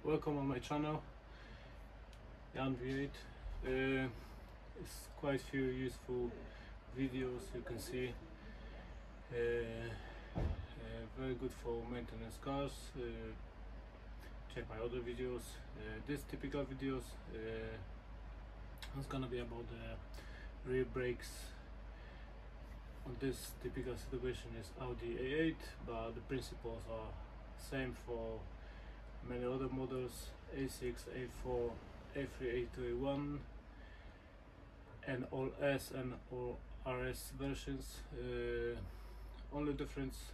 Welcome on my channel, Jan V8. It's quite few useful videos you can see. Very good for maintenance cars. Check my other videos. This typical videos is gonna be about the rear brakes. On this typical situation is Audi A8, but the principles are same for many other models: A6, A4, A3, A2, A1, and all S and all RS versions. Only difference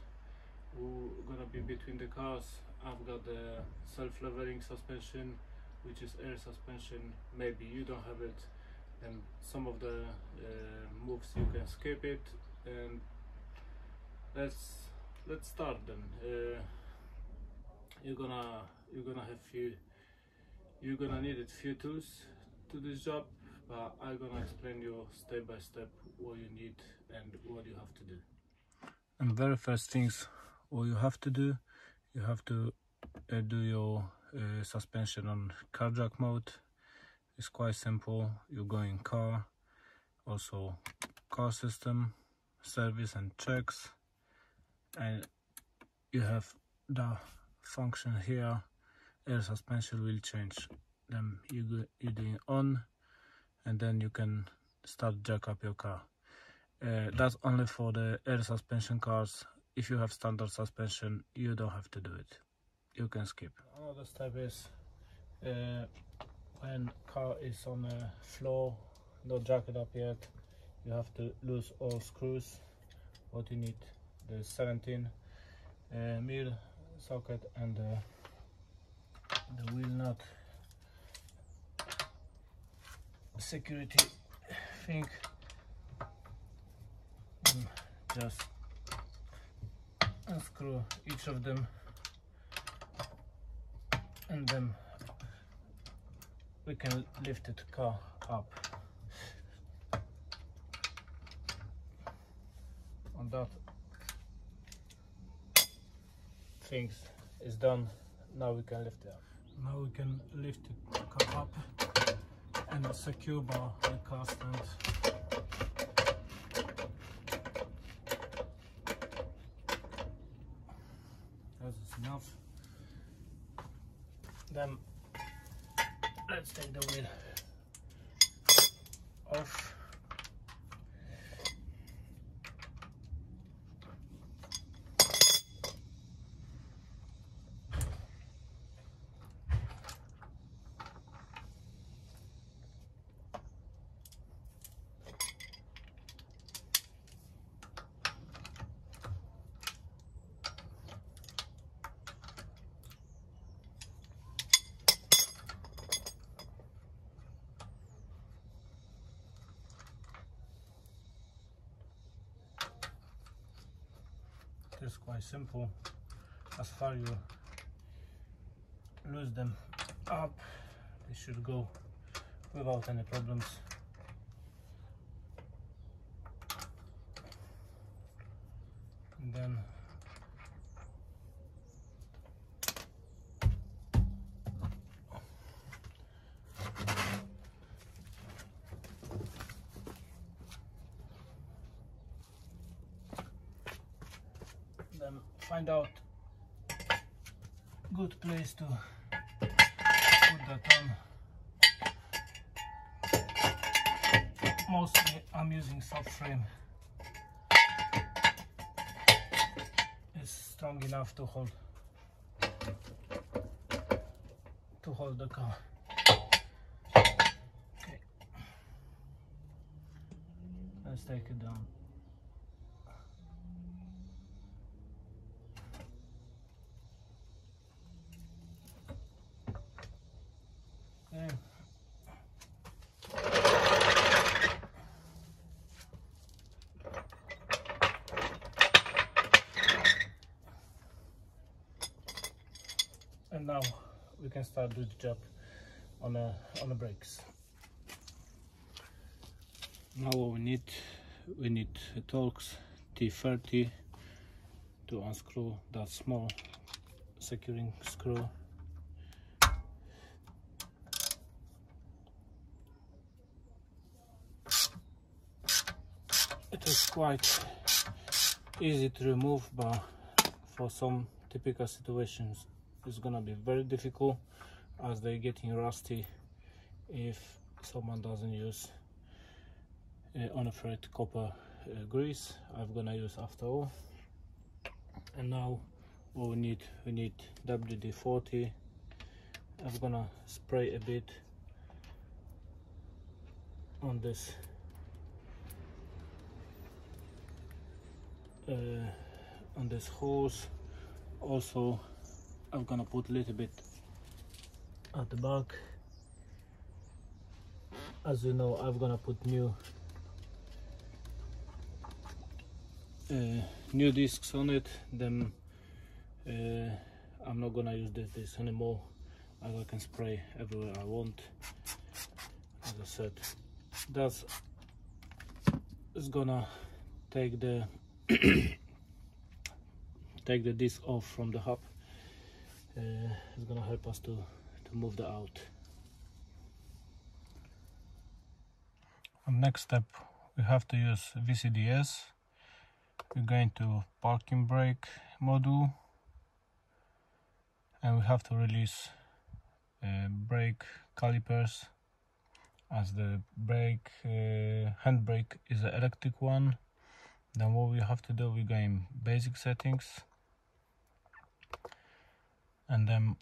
gonna be between the cars. I've got the self-leveling suspension, which is air suspension. Maybe you don't have it, and some of the moves you can skip it. And let's start then. You're gonna need a few tools to this job, but I'm gonna explain you step by step what you need and what you have to do. And very first things what you have to do, you have to do your suspension on car jack mode. It's quite simple. You go in car, also car system, service and checks, and you have the function here. Air suspension will change. Then you doing on, and then you can start jack up your car. That's only for the air suspension cars. If you have standard suspension, you don't have to do it. You can skip. Another step is when car is on the floor, not jacked up yet, you have to loose all screws. What you need: the 17 mil socket and the wheel nut, security thing. Just unscrew each of them, and then we can lift the car up. On that, things is done. Now we can lift it up. Now we can lift the car up and secure by the car stand. That's enough. Then let's take the wheel off. It's quite simple. As far as you loose them up, they should go without any problems. And then find out good place to put that on. Mostly I'm using soft frame. It's strong enough to hold the car. Okay, let's take it down. Okay. And now we can start do the job on the brakes. Now what we need a Torx T30 to unscrew that small securing screw. quite easy to remove, but for some typical situations it's gonna be very difficult, as they're getting rusty if someone doesn't use unafraid copper grease. I'm gonna use after all. And now what we need WD-40. I'm gonna spray a bit on this hose. Also I'm gonna put a little bit at the back. As you know, I'm gonna put new discs on it. Then I'm not gonna use this anymore, as I can spray everywhere I want. As I said, that's is gonna take the take the disc off from the hub. It's gonna help us to move that out. Next step, we have to use VCDS. We're going to parking brake module, and we have to release brake calipers, as the brake handbrake is an electric one. Then what we have to do, we go in basic settings, and then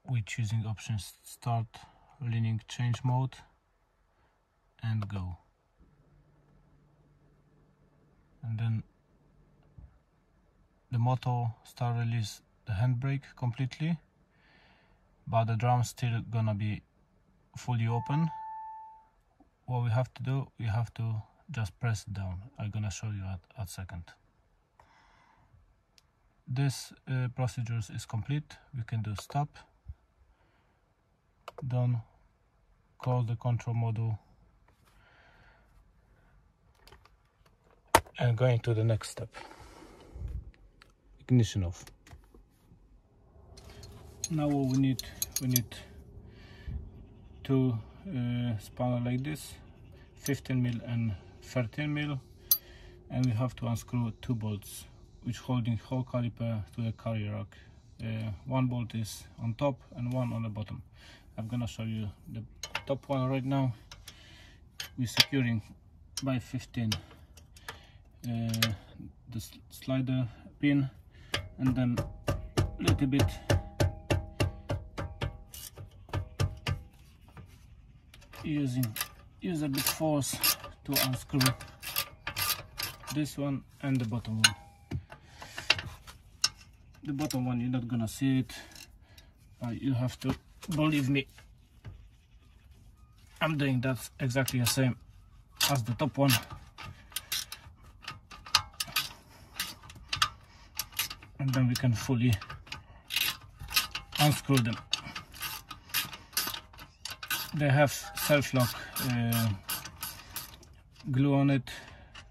we're choosing options start, leaning change mode, and go. And then the motor start release the handbrake completely, but the drum's still gonna be fully open. What we have to do, we have to just press it down. I'm gonna show you at second. This procedure is complete. We can do stop, done, close the control module, and going to the next step, ignition off. Now what we need two spanners like this, 15mm and 13mm, and we have to unscrew two bolts which holding whole caliper to the carrier rack. One bolt is on top and one on the bottom. I'm gonna show you the top one right now. We're securing by 15 the slider pin, and then a little bit use a bit force to unscrew this one and the bottom one. The bottom one you're not gonna see it, but you have to believe me, I'm doing that exactly the same as the top one. And then we can fully unscrew them. They have self-lock glue on it,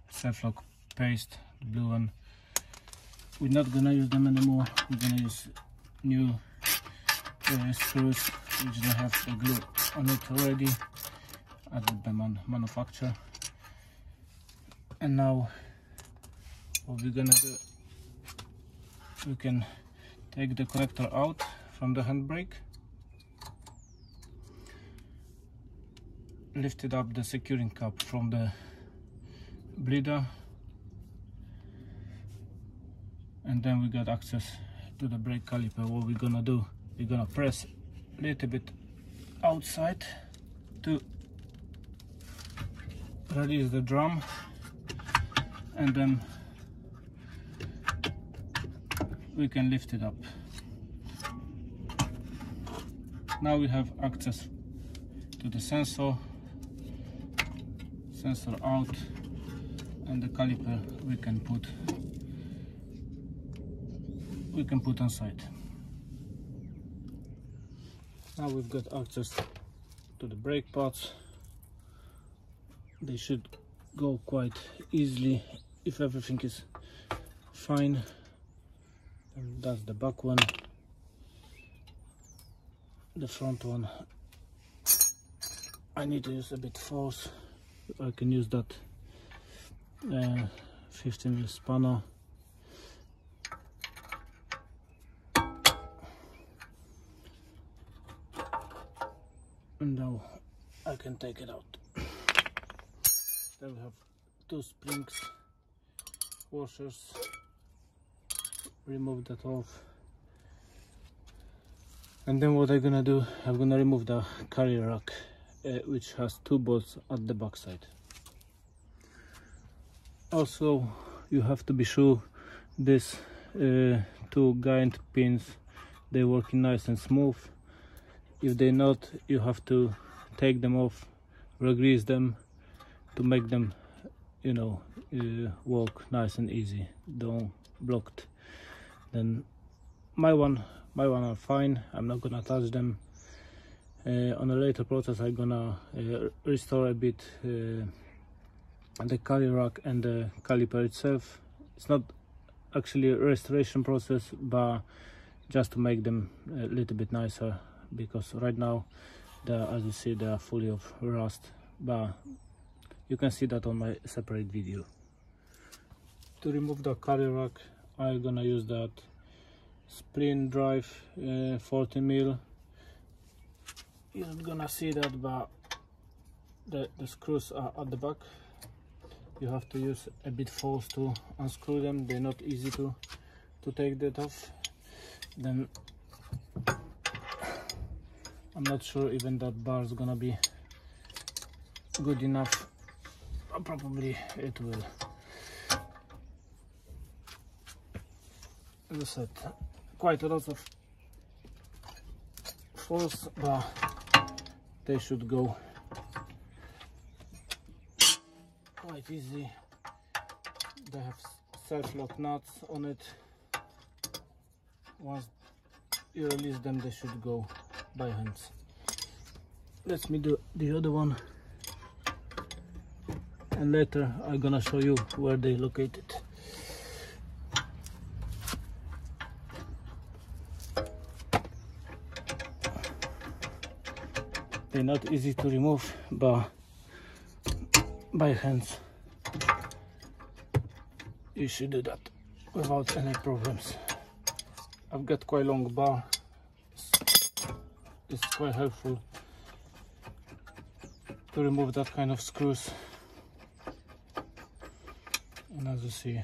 self-lock paste, blue one. We're not gonna use them anymore. We're gonna use new screws which they have the glue on it already at the manufacturer. And now what we're gonna do, we can take the connector out from the handbrake, lifted up the securing cap from the bleeder, and then we got access to the brake caliper. What we're gonna do, we're gonna press a little bit outside to release the drum, and then we can lift it up. Now we have access to the sensor out, and the caliper we can put on side. Now we've got access to the brake pads. They should go quite easily if everything is fine. And that's the back one. The front one, I need to use a bit force. I can use that 15mm spanner. And now I can take it out. Then we have two springs, washers. Remove that off. And then what I'm gonna do, I'm gonna remove the carrier rack, which has two bolts at the back side. Also, you have to be sure these two guide pins, they're working nice and smooth. If they're not, you have to take them off, re-grease them to make them, you know, work nice and easy, don't blocked. Then my one are fine. I'm not gonna touch them. On a later process I'm gonna restore a bit the carrier rack and the caliper itself. It's not actually a restoration process, but just to make them a little bit nicer, because right now as you see, they are fully of rust, but you can see that on my separate video. To remove the carrier rack, I'm gonna use that spring drive 40mm. You're not gonna see that, but the screws are at the back. You have to use a bit force to unscrew them. They're not easy to take that off. Then I'm not sure even that bar is gonna be good enough. Probably it will. As I said, quite a lot of force, but they should go quite easy. They have self-lock nuts on it. Once you release them, they should go by hands. Let me do the other one, and later I'm gonna show you where they located. They're not easy to remove, but by hands you should do that without any problems. I've got quite a long bar. It's quite helpful to remove that kind of screws. And as you see,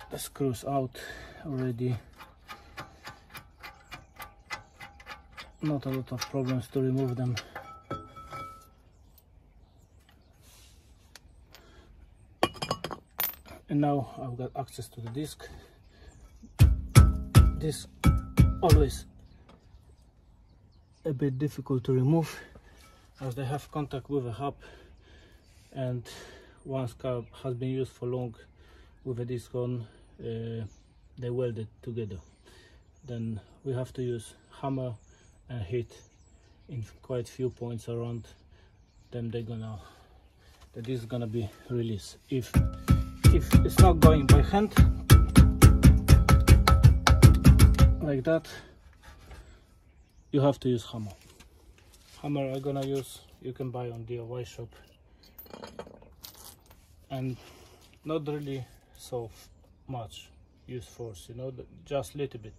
the screws out already. Not a lot of problems to remove them. And now I've got access to the disc. This always a bit difficult to remove, as they have contact with a hub, and once car has been used for long with a disc on, they weld it together. Then we have to use hammer and hit in quite few points around them. The disc is gonna be released. If it's not going by hand like that, you have to use hammer. Hammer I'm gonna use, you can buy on D.I.Y shop, and not really so much use force, you know, just little bit.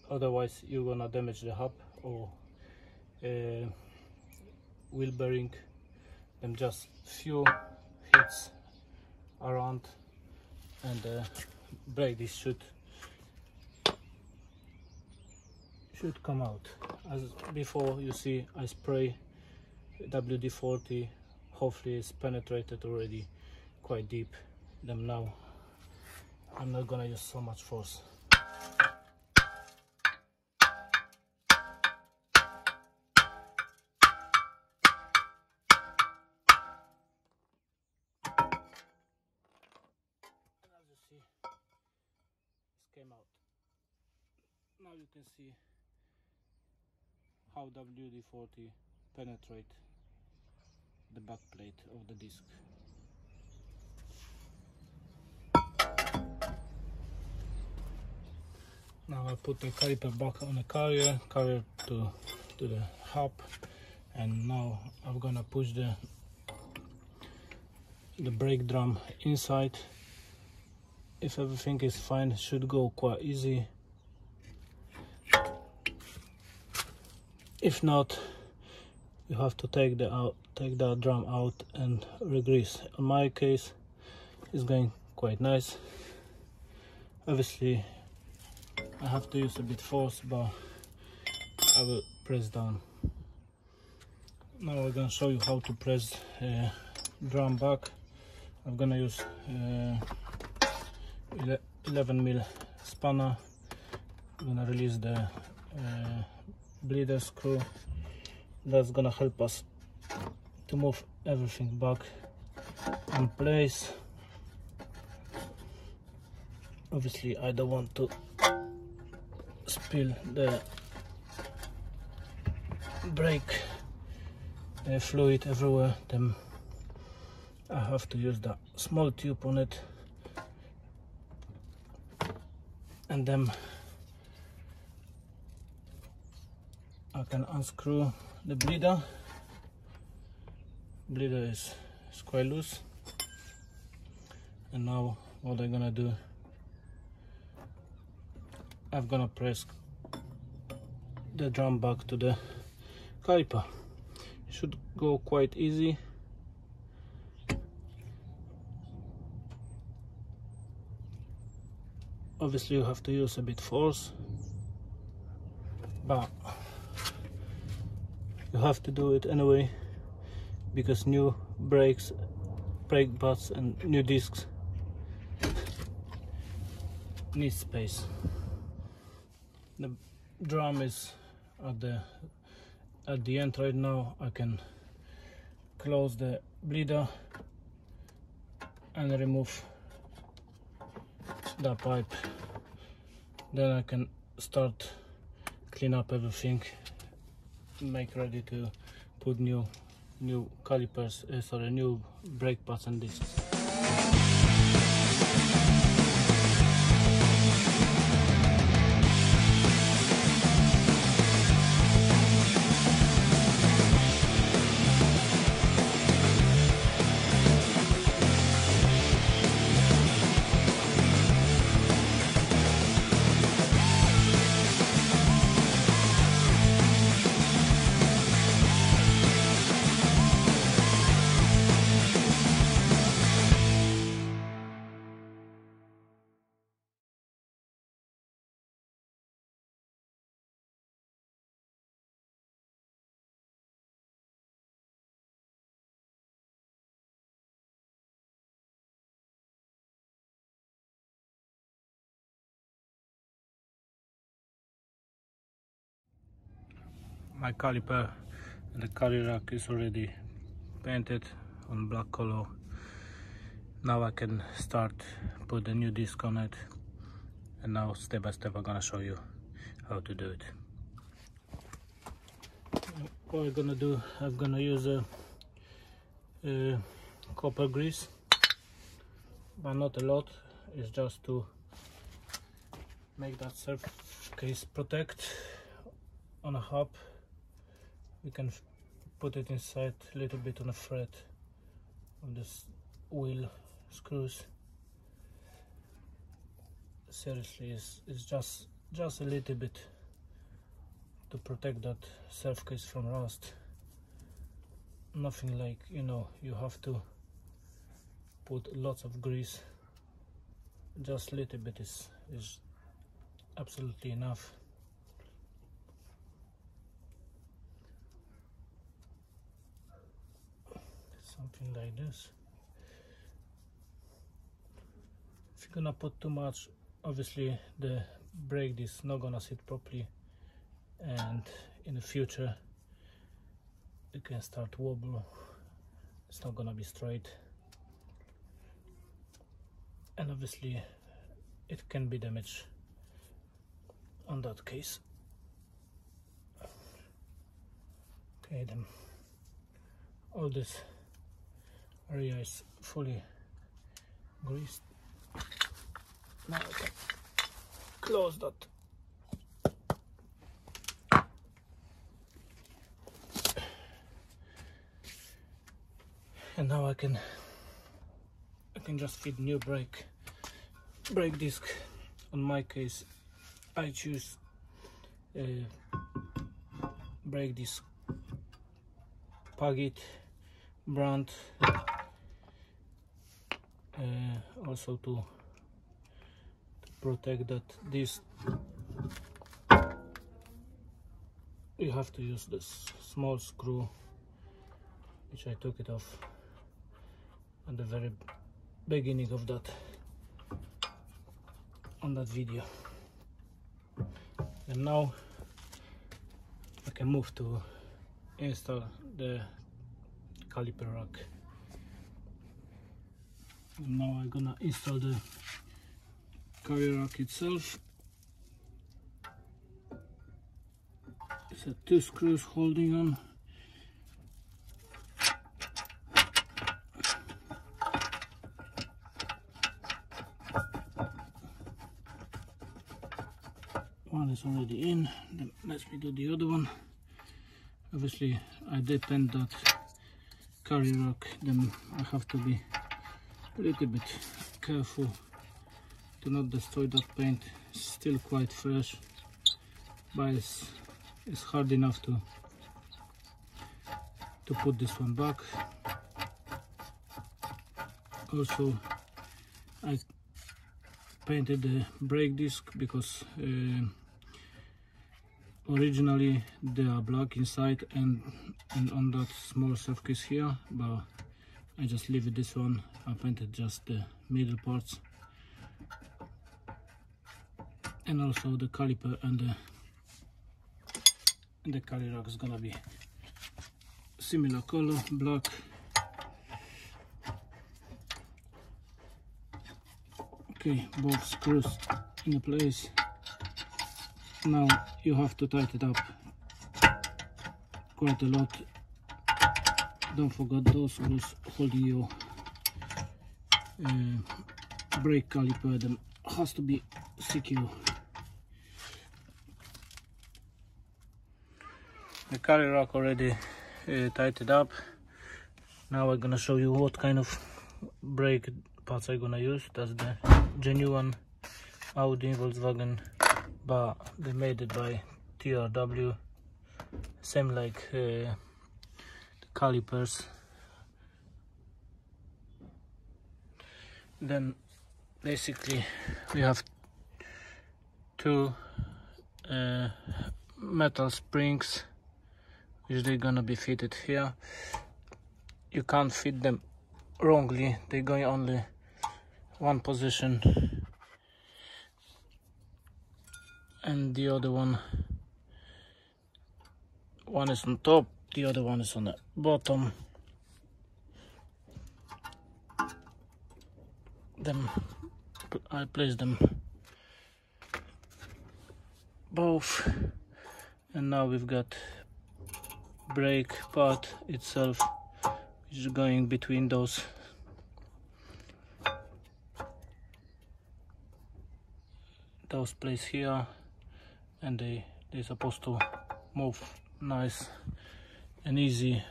Otherwise you're gonna damage the hub or wheel bearing. Then just few hits around, and the brake disc should come out. As before, you see I spray WD-40. Hopefully it's penetrated already quite deep. Then now I'm not gonna use so much force. Came out. Now you can see how WD-40 penetrate the back plate of the disc. Now I put the caliper back on the carrier to the hub, and now I'm gonna push the the brake drum inside. If everything is fine, it should go quite easy. If not, you have to take that drum out and re-grease. In my case, it's going quite nice. Obviously, I have to use a bit force, but I will press down. Now we're gonna show you how to press drum back. I'm gonna use 11mm spanner. I'm gonna release the bleeder screw. That's gonna help us to move everything back in place. Obviously, I don't want to spill the brake fluid everywhere. Then I have to use the small tube on it, and then I can unscrew the bleeder. Bleeder is quite loose. And now what I'm gonna do, I'm gonna press the drum back to the caliper. It should go quite easy. Obviously you have to use a bit force, but you have to do it anyway, because new brake pads and new discs need space. The drum is at the end right now. I can close the bleeder and remove the pipe. Then I can start clean up everything, make ready to put new calipers, new brake pads and discs. My caliper and the carry rack is already painted on black color. Now I can start put the new disc on it, and now step by step I'm gonna show you how to do it. What I'm gonna do, I'm gonna use a copper grease, but not a lot. It's just to make that surface protect on a hub. We can put it inside a little bit on a thread on this wheel screws. Seriously, it's just a little bit to protect that surface from rust. Nothing like, you know, you have to put lots of grease. Just a little bit is absolutely enough. Something like this. If you're gonna put too much, obviously the brake is not gonna sit properly, and in the future it can start wobble. It's not gonna be straight, and obviously it can be damaged on that case. Okay, then all this area is fully greased. Now I can close that. And now I can can just fit new brake disc. On my case, I choose brake disc V.A.G brand, also to protect that this you have to use this small screw, which I took it off at the very beginning of that on that video. And now I can move to install the caliper rack. And now I'm gonna install the caliper rack itself. It's a 2 screws holding on. One is already in, then let me do the other one. Obviously I did paint that carry rack, then I have to be a little bit careful to not destroy that paint. It's still quite fresh, but it's hard enough to put this one back. Also I painted the brake disc because originally they are black inside and on that small surface here, but I just leave it this one. I painted just the middle parts, and also the caliper and the caliper rack is gonna be similar color, black. Okay, both screws in place. Now you have to tighten it up quite a lot. Don't forget those screws holding your brake caliper. Them has to be secure. The caliper rack already tightened up. Now I'm gonna show you what kind of brake parts I'm gonna use. That's the genuine Audi, Volkswagen, but they made it by TRW, same like the calipers. Then basically we have 2 metal springs which they're gonna be fitted here. You can't fit them wrongly, they're going only one position, and the other one is on top, the other one is on the bottom. Then I place them both, and now we've got brake part itself which is going between those places here, and they're supposed to move nice and easy.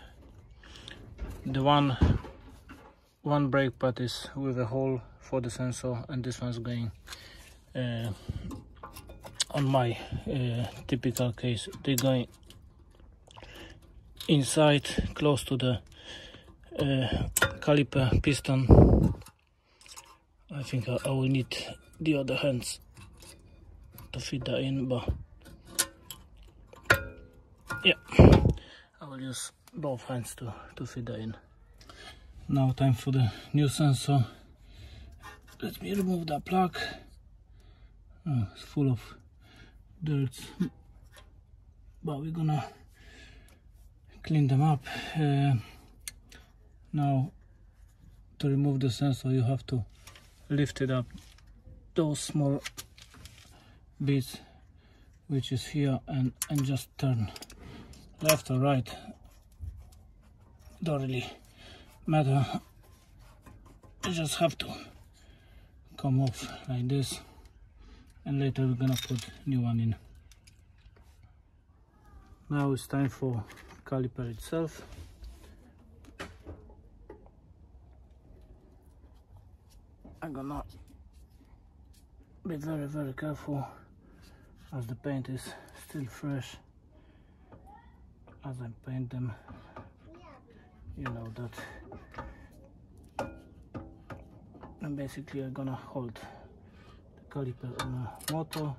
The one brake pad is with a hole for the sensor, and this one's going on my typical case, they're going inside close to the caliper piston. I think I will need the other hands to fit that in, but yeah, I will use both hands to fit that in. Now time for the new sensor. Let me remove that plug. Oh, it's full of dirt, but we're gonna clean them up. Now to remove the sensor you have to lift it up, those small bits which is here, and just turn left or right, don't really matter. You just have to come off like this, and later we're gonna put new one in. Now it's time for caliper itself. I'm gonna be very careful as the paint is still fresh. As I paint them, you know that. And basically I'm gonna hold the caliper on a motor.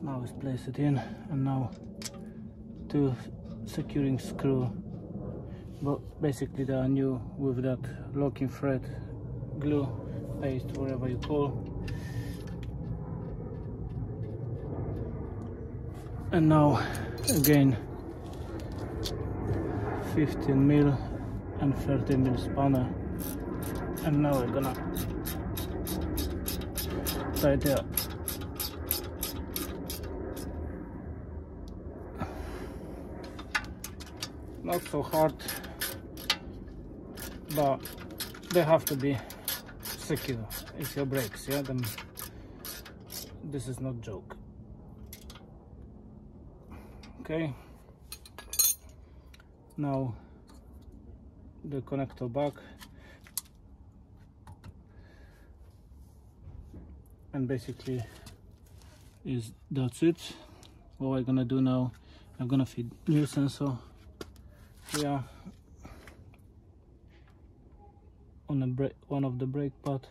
Now let's place it in, and now two securing screw, but basically they are new with that locking thread, glue, paste, whatever you call. And now again 15mm and 30mm spanner, and now we're gonna tighten it up. Not so hard, but they have to be secure. It's your brakes, yeah, then this is not joke. Okay, now the connector back, and basically that's it. What I'm gonna do now, I'm gonna feed new sensor here on the brake, one of the brake pad.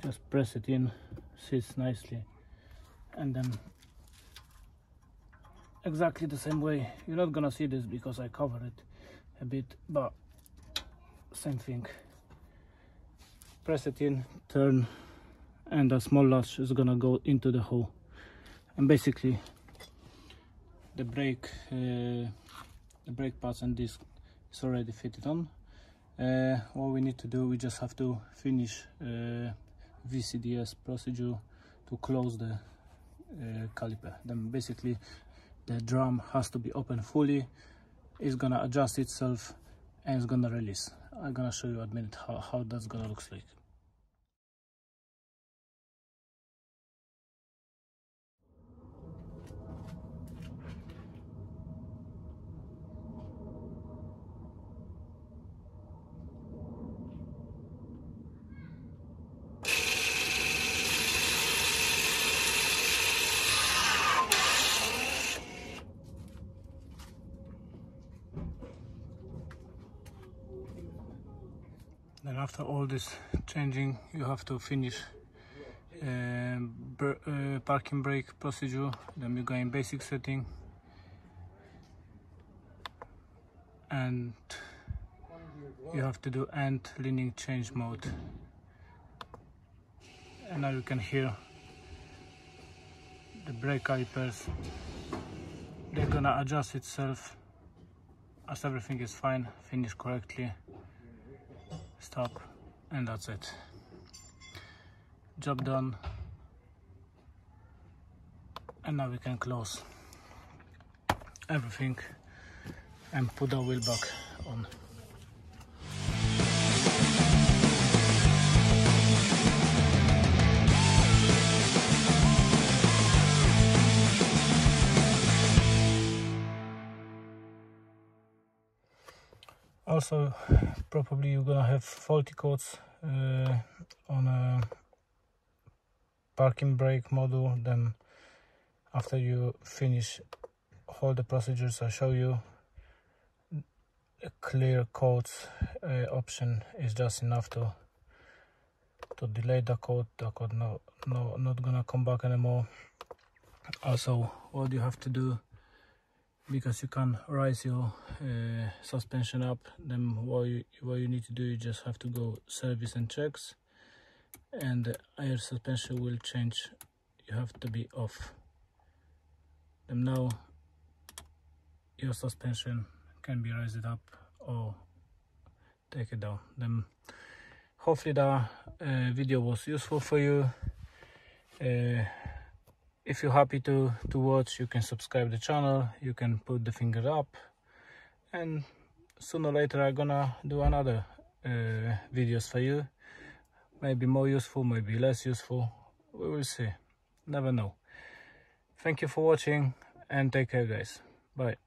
Just press it in, sits nicely, and then exactly the same way. You're not gonna see this because I cover it a bit, but same thing. Press it in, turn, and the small latch is gonna go into the hole. And basically the brake pads and disc is already fitted on. What we need to do, we just have to finish VCDS procedure to close the caliper. Then basically the drum has to be open fully, it's gonna adjust itself, and it's gonna release. I'm gonna show you in a minute how that's gonna look like. Then after all this changing, you have to finish parking brake procedure. Then you go in basic setting, and you have to do end leaning change mode. And now you can hear the brake calipers. They're gonna adjust itself as everything is fine, finish correctly, stop, and that's it. Job done. And now we can close everything and put the wheel back on. Also, probably you're gonna have faulty codes on a parking brake module. Then after you finish all the procedures I show you, a clear codes option is just enough to delay the code. The code not gonna come back anymore. Also, what you have to do, because you can raise your suspension up, then what you need to do, you just have to go service and checks, and the air suspension will change. You have to be off. Then now your suspension can be raised up or take it down. Then hopefully the video was useful for you. If you're happy to watch, you can subscribe the channel, you can put the finger up, and sooner or later I'm gonna do another videos for you. Maybe more useful, maybe less useful, we will see, never know. Thank you for watching, and take care guys, bye.